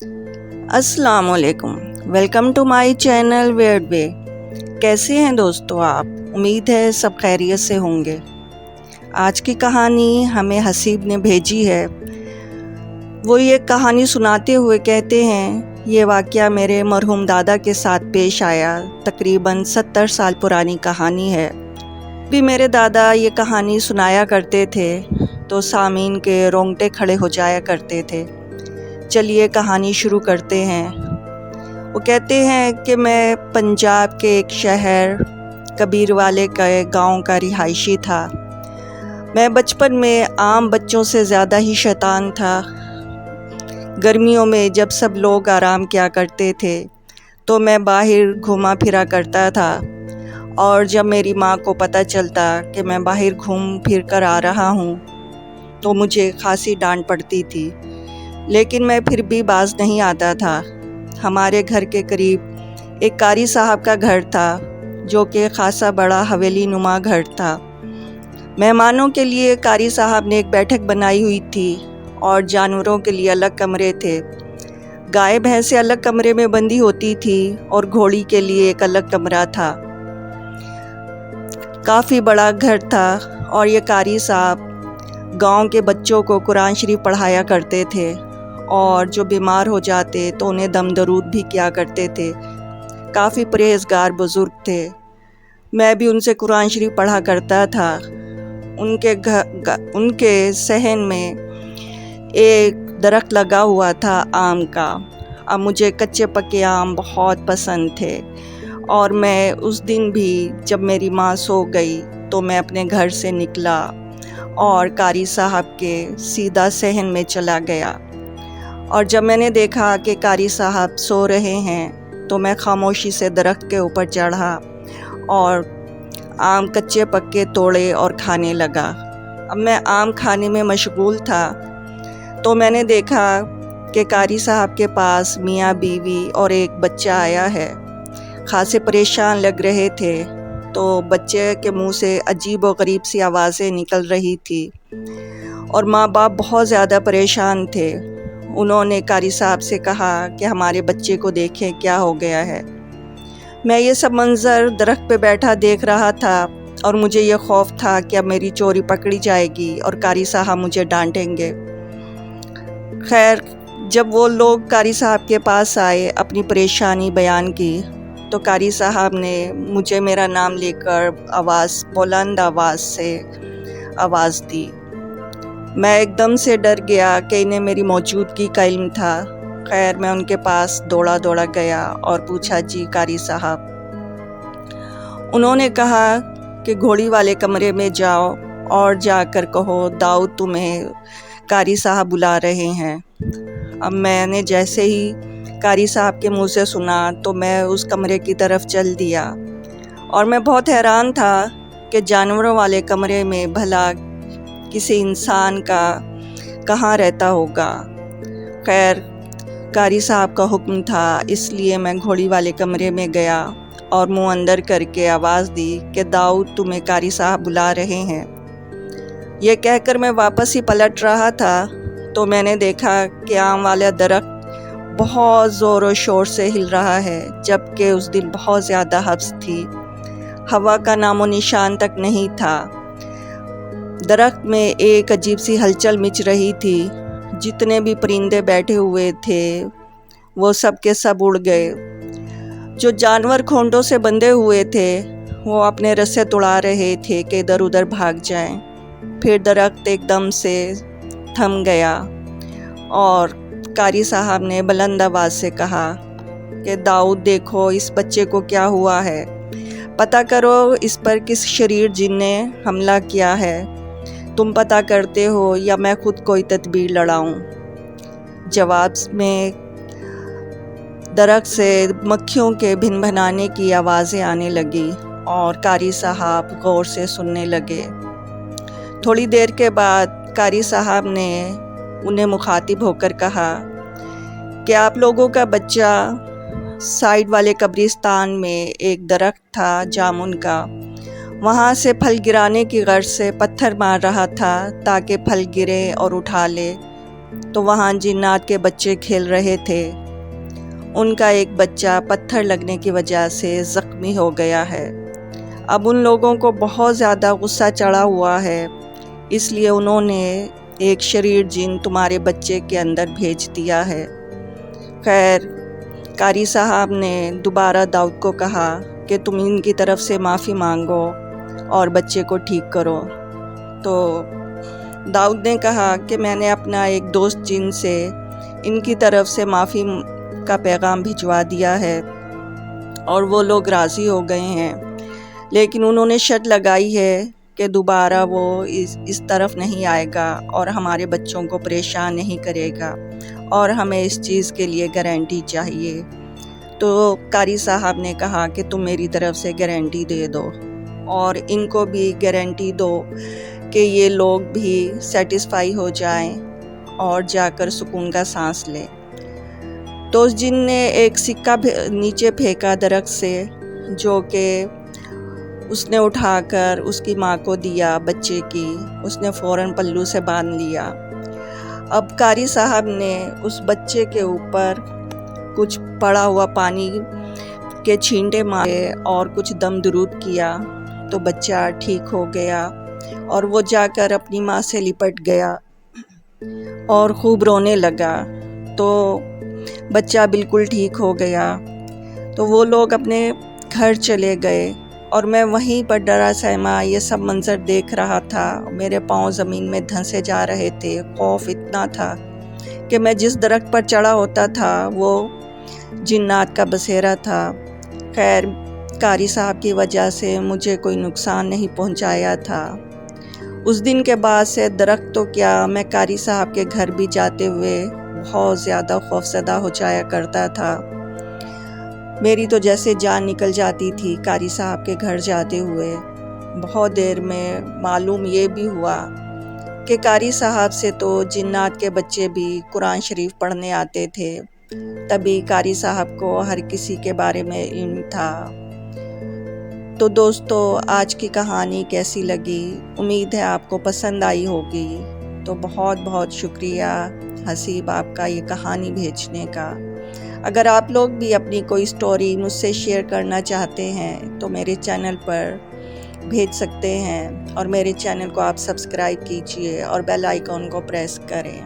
अस्सलाम वालेकुम। Welcome to my channel weird way. कैसे हैं दोस्तों आप? उम्मीद है सब खैरियत से होंगे। आज की कहानी हमें हसीब ने भेजी है। वो ये कहानी सुनाते हुए कहते हैं, ये वाक़या मेरे मरहूम दादा के साथ पेश आया। तकरीबन 70 साल पुरानी कहानी है। भी मेरे दादा ये कहानी सुनाया करते थे तो सामीन के रोंगटे खड़े हो जाया करते थे। चलिए कहानी शुरू करते हैं। वो कहते हैं कि मैं पंजाब के एक शहर कबीरवाले के गांव का रिहायशी था। मैं बचपन में आम बच्चों से ज़्यादा ही शैतान था। गर्मियों में जब सब लोग आराम किया करते थे तो मैं बाहर घूमा फिरा करता था, और जब मेरी माँ को पता चलता कि मैं बाहर घूम फिर कर आ रहा हूँ तो मुझे खासी डांट पड़ती थी, लेकिन मैं फिर भी बाज नहीं आता था। हमारे घर के करीब एक कारी साहब का घर था, जो कि खासा बड़ा हवेली नुमा घर था। मेहमानों के लिए कारी साहब ने एक बैठक बनाई हुई थी और जानवरों के लिए अलग कमरे थे। गाय भैंसें अलग कमरे में बंदी होती थी और घोड़ी के लिए एक अलग कमरा था। काफ़ी बड़ा घर था और ये कारी साहब गांव के बच्चों को कुरान शरीफ पढ़ाया करते थे, और जो बीमार हो जाते तो उन्हें दम दरूद भी किया करते थे। काफ़ी परहेज़गार बुज़ुर्ग थे। मैं भी उनसे कुरान शरीफ पढ़ा करता था। उनके सहन में एक दरख्त लगा हुआ था आम का। अब मुझे कच्चे पके आम बहुत पसंद थे, और मैं उस दिन भी जब मेरी माँ सो गई तो मैं अपने घर से निकला और कारी साहब के सीधा सहन में चला गया। और जब मैंने देखा कि कारी साहब सो रहे हैं तो मैं खामोशी से दरख्त के ऊपर चढ़ा और आम कच्चे पक्के तोड़े और खाने लगा। अब मैं आम खाने में मशगूल था तो मैंने देखा कि कारी साहब के पास मियाँ बीवी और एक बच्चा आया है। खासे परेशान लग रहे थे, तो बच्चे के मुंह से अजीब व गरीब सी आवाज़ें निकल रही थी, और माँ बाप बहुत ज़्यादा परेशान थे। उन्होंने कारी साहब से कहा कि हमारे बच्चे को देखें क्या हो गया है। मैं ये सब मंज़र दरख्त पे बैठा देख रहा था, और मुझे ये खौफ था कि अब मेरी चोरी पकड़ी जाएगी और कारी साहब मुझे डांटेंगे। खैर, जब वो लोग कारी साहब के पास आए, अपनी परेशानी बयान की, तो कारी साहब ने मुझे मेरा नाम लेकर बुलंद आवाज़ से आवाज़ दी। मैं एकदम से डर गया कि इन्हें मेरी मौजूदगी का इल्म था। खैर, मैं उनके पास दौड़ा गया और पूछा, जी कारी साहब। उन्होंने कहा कि घोड़ी वाले कमरे में जाओ और जाकर कहो दाऊद तुम्हें कारी साहब बुला रहे हैं। अब मैंने जैसे ही कारी साहब के मुंह से सुना तो मैं उस कमरे की तरफ चल दिया, और मैं बहुत हैरान था कि जानवरों वाले कमरे में भला किसी इंसान का कहाँ रहता होगा। खैर, कारी साहब का हुक्म था, इसलिए मैं घोड़ी वाले कमरे में गया और मुंह अंदर करके आवाज़ दी कि दाऊद तुम्हें कारी साहब बुला रहे हैं। ये कहकर मैं वापस ही पलट रहा था तो मैंने देखा कि आम वाला दरख्त बहुत ज़ोर और शोर से हिल रहा है, जबकि उस दिन बहुत ज़्यादा हब्स थी। हवा का नामो निशान तक नहीं था। दरख्त में एक अजीब सी हलचल मच रही थी। जितने भी परिंदे बैठे हुए थे वो सब के सब उड़ गए। जो जानवर खोंडों से बंधे हुए थे वो अपने रस्से तुड़ा रहे थे कि इधर उधर भाग जाएं। फिर दरख्त एकदम से थम गया और कारी साहब ने बुलंद आवाज़ से कहा कि दाऊद देखो इस बच्चे को क्या हुआ है, पता करो इस पर किस शरीर जिन ने हमला किया है। तुम पता करते हो या मैं खुद कोई तदबीर लड़ाऊं? जवाब में दरख्त से मक्खियों के भिनभिनाने की आवाज़ें आने लगी और कारी साहब गौर से सुनने लगे। थोड़ी देर के बाद कारी साहब ने उन्हें मुखातिब होकर कहा कि आप लोगों का बच्चा साइड वाले कब्रिस्तान में एक दरख्त था जामुन का, वहाँ से फल गिराने की गर्ज से पत्थर मार रहा था ताकि फल गिरे और उठा ले। تو وہاں جنات کے بچے کھیل رہے تھے۔ ان کا ایک بچہ پتھر لگنے کی وجہ سے زخمی ہو گیا ہے۔ اب ان لوگوں کو بہت زیادہ غصہ چڑھا ہوا ہے، اس لیے انہوں نے ایک شریر جن تمہارے بچے کے اندر بھیج دیا ہے۔ خیر، قاری صاحب نے دوبارہ داؤد کو کہا کہ تم ان کی طرف سے معافی مانگو اور بچے کو ٹھیک کرو۔ تو داؤد نے کہا کہ میں نے اپنا ایک دوست جن سے ان کی طرف سے معافی کا پیغام بھجوا دیا ہے اور وہ لوگ راضی ہو گئے ہیں، لیکن انہوں نے شرط لگائی ہے کہ دوبارہ وہ اس طرف نہیں آئے گا اور ہمارے بچوں کو پریشان نہیں کرے گا، اور ہمیں اس چیز کے لیے گارنٹی چاہیے۔ تو قاری صاحب نے کہا کہ تم میری طرف سے گارنٹی دے دو اور ان کو بھی گارنٹی دو کہ یہ لوگ بھی سیٹسفائی ہو جائیں اور جا کر سکون کا سانس لیں۔ تو اس جن نے ایک سکہ نیچے پھینکا درخت سے، جو کہ اس نے اٹھا کر اس کی ماں کو دیا بچے کی۔ اس نے فوراً پلو سے باندھ لیا۔ اب قاری صاحب نے اس بچے کے اوپر کچھ پڑا ہوا پانی کے چھینٹے مارے اور کچھ دم درود کیا، تو بچہ ٹھیک ہو گیا اور وہ جا کر اپنی ماں سے لپٹ گیا اور خوب رونے لگا۔ تو بچہ بالکل ٹھیک ہو گیا۔ تو وہ لوگ اپنے گھر چلے گئے اور میں وہیں پر ڈرا سہما یہ سب منظر دیکھ رہا تھا۔ میرے پاؤں زمین میں دھنسے جا رہے تھے، خوف اتنا تھا کہ میں جس درخت پر چڑھا ہوتا تھا وہ جنات کا بسیرا تھا۔ خیر، قاری صاحب کی وجہ سے مجھے کوئی نقصان نہیں پہنچایا تھا۔ اس دن کے بعد سے درخت تو کیا، میں قاری صاحب کے گھر بھی جاتے ہوئے بہت زیادہ خوفزدہ ہو جایا کرتا تھا۔ میری تو جیسے جان نکل جاتی تھی قاری صاحب کے گھر جاتے ہوئے۔ بہت دیر میں معلوم یہ بھی ہوا کہ قاری صاحب سے تو جنات کے بچے بھی قرآن شریف پڑھنے آتے تھے، تبھی قاری صاحب کو ہر کسی کے بارے میں علم تھا۔ تو دوستو، آج کی کہانی کیسی لگی؟ امید ہے آپ کو پسند آئی ہوگی۔ تو بہت بہت شکریہ حسیب آپ کا یہ کہانی بھیجنے کا۔ اگر آپ لوگ بھی اپنی کوئی سٹوری مجھ سے شیئر کرنا چاہتے ہیں تو میرے چینل پر بھیج سکتے ہیں، اور میرے چینل کو آپ سبسکرائب کیجئے اور بیل آئیکن کو پریس کریں۔